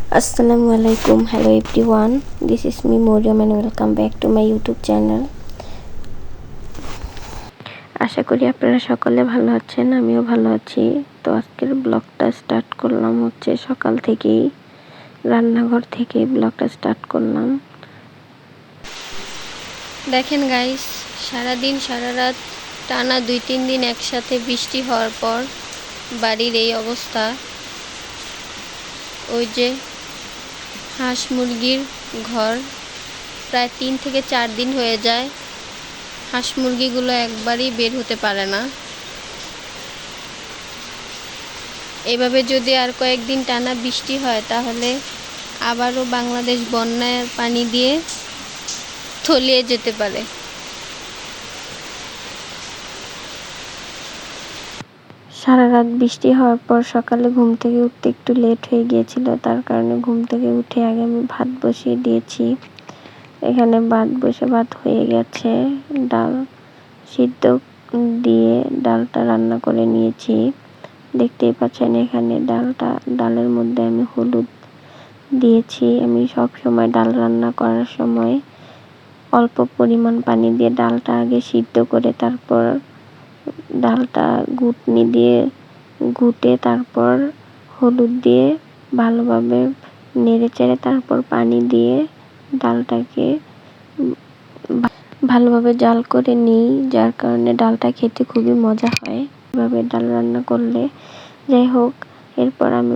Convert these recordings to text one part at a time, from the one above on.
Assalamualaikum, hello everyone. This is me Moriam and welcome back to my YouTube channel. আশা করি আপনারা সকলে ভালো আছেন, আমিও ভালো আছি। তো আজকের ব্লগটা স্টার্ট করলাম হচ্ছে সকাল থেকেই, রান্নাঘর থেকে ব্লগটা স্টার্ট করলাম। দেখেন গাইস, সারাদিন সারা রাত টানা 2-3 দিন একসাথে বৃষ্টি হওয়ার পর বাড়ির এই অবস্থা। ওই যে হাঁস মুরগির ঘর, প্রায় 3 থেকে 4 দিন হয়ে যায় হাঁস মুরগিগুলো একবারই বের হতে পারে না। এভাবে যদি আর কয়েকদিন টানা বৃষ্টি হয় তাহলে আবারও বাংলাদেশ বন্যার পানি দিয়ে তলিয়ে যেতে পারে। সারা রাত বৃষ্টি হওয়ার পর সকালে ঘুম থেকে উঠতে একটু লেট হয়ে গিয়েছিল, তার কারণে ঘুম থেকে উঠে আগে আমি ভাত বসিয়ে দিয়েছি। এখানে ভাত হয়ে গেছে, ডাল সিদ্ধ দিয়ে ডালটা রান্না করে নিয়েছি। দেখতেই পাচ্ছেন এখানে ডালের মধ্যে আমি হলুদ দিয়েছি। আমি সব সময় ডাল রান্না করার সময় অল্প পরিমাণ পানি দিয়ে ডালটা আগে সিদ্ধ করে তারপর ডালটা ঘুটনি দিয়ে ঘুটে তারপর হলুদ দিয়ে ভালোভাবে নেড়েচেড়ে তারপর পানি দিয়ে ডালটাকে ভালোভাবে জাল করে নিই, যার কারণে ডালটা খেতে খুবই মজা হয় এভাবে ডাল রান্না করলে। যাই হোক, এরপর আমি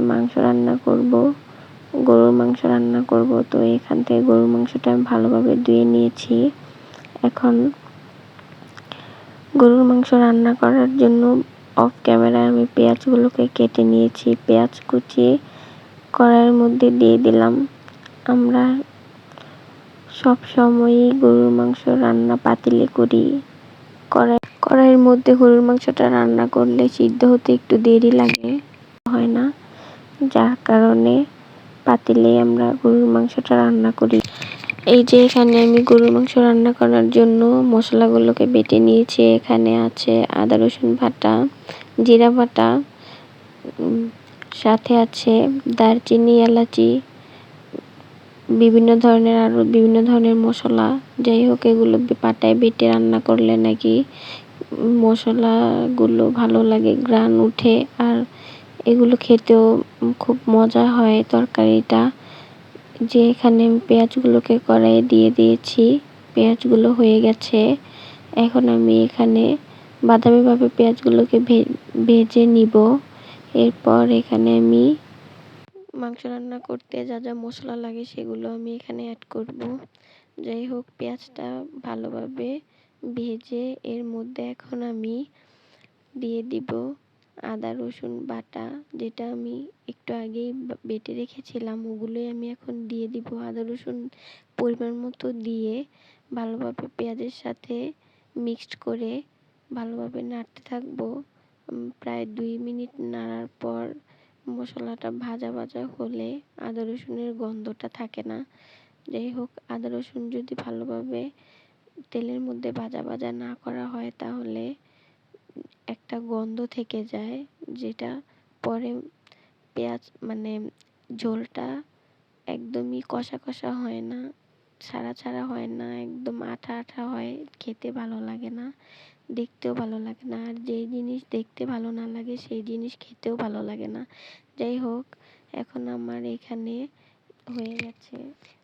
গরুর মাংস রান্না করব। তো এখান থেকে গরুর মাংসটা আমি ভালোভাবে ধুয়ে নিয়েছি। এখন গরুর মাংস রান্না করার জন্য অফ ক্যামেরায় আমি পেঁয়াজগুলোকে কেটে নিয়েছি। পেঁয়াজ কুচি কড়াইয়ের মধ্যে দিয়ে দিলাম। আমরা সব সময়ই গরুর মাংস রান্না পাতিলে করি। কড়াইয়ের মধ্যে গরুর মাংসটা রান্না করলে সিদ্ধ হতে একটু দেরি লাগে, হয় না, যার কারণে পাতিলে আমরা গরুর মাংসটা রান্না করি। এই যে এখানে আমি গরুর মাংস রান্না করার জন্য মশলাগুলোকে বেটে নিয়েছি। এখানে আছে আদা রসুন বাটা, জিরা বাটা, সাথে আছে দারচিনি, এলাচি, বিভিন্ন ধরনের মশলা। যাই হোক, এগুলো পাটায় বেটে রান্না করলে নাকি মশলাগুলো ভালো লাগে, ঘ্রাণ উঠে, আর এগুলো খেতেও খুব মজা হয় তরকারিটা। যে এখানে আমি পেঁয়াজগুলোকে কড়াইয়ে দিয়ে দিয়েছি, পেঁয়াজগুলো হয়ে গেছে। এখন আমি এখানে বাদামিভাবে পেঁয়াজগুলোকে ভেজে নিব। এরপর এখানে আমি মাংস রান্না করতে যা যা মশলা লাগে সেগুলো আমি এখানে অ্যাড করব। যাই হোক, পেঁয়াজটা ভালোভাবে ভেজে এর মধ্যে এখন আমি দিয়ে দিব আদা রসুন বাটা, যেটা আমি একটু আগেই বেটে রেখেছিলাম, ওগুলোই আমি এখন দিয়ে দিব। আদা রসুন পরিমাণ মতো দিয়ে ভালোভাবে পেঁয়াজের সাথে মিক্সড করে ভালোভাবে নাড়তে থাকবো। প্রায় 2 মিনিট নাড়ার পর মশলাটা ভাজা ভাজা হলে আদা রসুনের গন্ধটা থাকে না। যাই হোক, আদা রসুন যদি ভালোভাবে তেলের মধ্যে ভাজা ভাজা না করা হয় তাহলে একটা গন্ধ থেকে যায়, যেটা পরে ঝোলটা একদমই কষা কষা হয় না, ছাড়া ছাড়া হয় না, একদম আঠা আঠা হয়, খেতে ভালো লাগে না, দেখতেও ভালো লাগে না। আর যেই জিনিস দেখতে ভালো না লাগে সেই জিনিস খেতেও ভালো লাগে না। যাই হোক, এখন আমার এখানে হয়ে গেছে।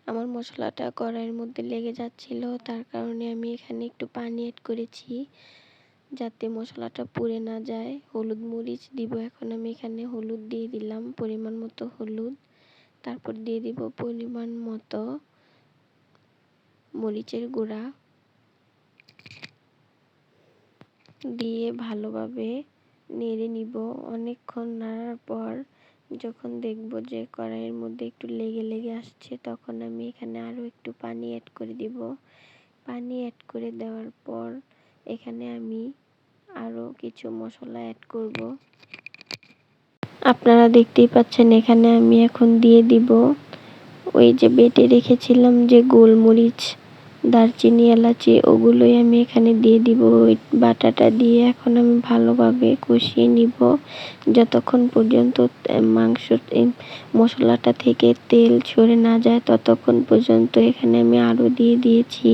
আমার মশলাটা কড়াইয়ের মধ্যে লেগে যাচ্ছিল, তার কারণে আমি এখানে একটু পানি অ্যাড করেছি যাতে মশলাটা পুড়ে না যায়। হলুদ মরিচ দিব। এখন আমি এখানে হলুদ দিয়ে দিলাম, পরিমাণ মতো হলুদ। তারপর দিয়ে দিব পরিমাণ মতো মরিচের গুঁড়া, দিয়ে ভালোভাবে নেড়ে নিব। অনেকক্ষণ নাড়ার পর যখন দেখব যে কড়াইয়ের মধ্যে একটু লেগে লেগে আসছে, তখন আমি এখানে আরও একটু পানি অ্যাড করে দিব। পানি অ্যাড করে দেওয়ার পর এখানে আমি আরও কিছু মশলা অ্যাড করব। আপনারা দেখতেই পাচ্ছেন এখানে আমি এখন দিয়ে দিব ওই যে বেটে রেখেছিলাম যে গোলমরিচ, দারচিনি এলাচি ওগুলোই আমি এখানে দিয়ে দিব। ওই বাটাটা দিয়ে এখন আমি ভালোভাবে কষিয়ে নিব যতক্ষণ পর্যন্ত মাংস মশলাটা থেকে তেল সরে না যায় ততক্ষণ পর্যন্ত। এখানে আমি আরও দিয়ে দিয়েছি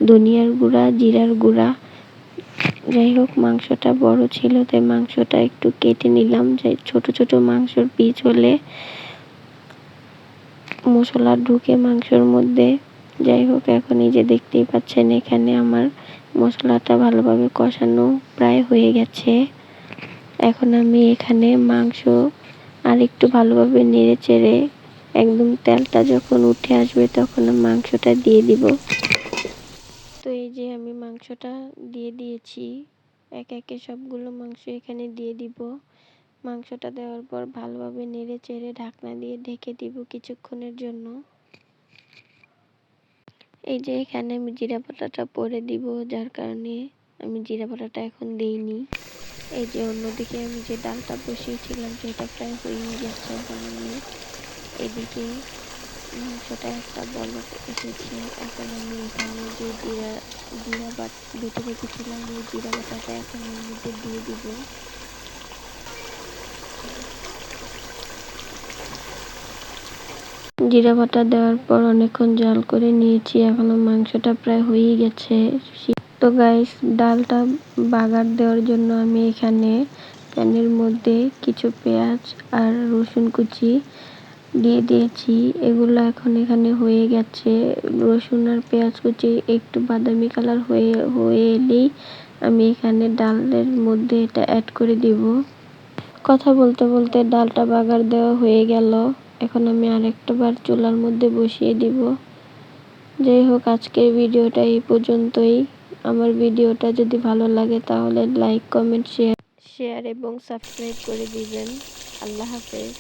ধনিয়ার গুঁড়া, জিরার গুঁড়া। যাই হোক, মাংসটা বড় ছিল তাই মাংসটা একটু কেটে নিলাম, যাই ছোট ছোট মাংসর পিস হলে মশলা ঢুকে মাংসর মধ্যে। যাই হোক, এখন এই যে দেখতেই পাচ্ছেন এখানে আমার মশলাটা ভালোভাবে কষানো প্রায় হয়ে গেছে। এখন আমি এখানে মাংস আর একটু ভালোভাবে নেড়ে চেড়ে একদম তেলটা যখন উঠে আসবে তখন মাংসটা দিয়ে দিব। তো এই যে আমি মাংসটা দিয়ে দিয়েছি, একে একে সবগুলো মাংস এখানে দিয়ে দিব। মাংসটা দেওয়ার পর ভালোভাবে নেড়ে চেড়ে ঢাকনা দিয়ে ঢেকে দিব কিছুক্ষণের জন্য। এই যে এখানে আমি জিরা বাটাটা পরে দিব, যার কারণে আমি জিরা বাটাটা এখন দেইনি। এই যে অন্যদিকে আমি যে ডালটা বসিয়েছিলাম সেটা প্রায় হয়েই গেছে। এখন আমি এদিকে মাংসটা একটা বলক এসেছে। এখন আমি এখানে যে জিরা বেটে রেখেছিলাম ওই জিরা বাটাটা এখন এর মধ্যে দিয়ে দিব। জিরা বাটা দেওয়ার পর অনেকক্ষণ জাল করে নিয়েছি। এখনো মাংসটা প্রায় হয়েই গেছে। তো গাইস, ডালটা বাগার দেওয়ার জন্য আমি এখানে প্যানের মধ্যে কিছু পেঁয়াজ আর রসুন কুচি দিয়ে দিয়েছি। এগুলো এখন এখানে হয়ে গেছে। রসুন আর পেঁয়াজ কুচি একটু বাদামি কালার হয়ে এলেই আমি এখানে ডালের মধ্যে এটা অ্যাড করে দিব। কথা বলতে বলতে ডালটা বাগার দেওয়া হয়ে গেল। এখন আমি আরেকটা বার চুলার মধ্যে বসিয়ে দিব। যাই হোক, আজকের ভিডিওটা এই পর্যন্তই। আমার ভিডিওটা যদি ভালো লাগে তাহলে লাইক, কমেন্ট, শেয়ার এবং সাবস্ক্রাইব করে দিবেন। আল্লাহ হাফেজ।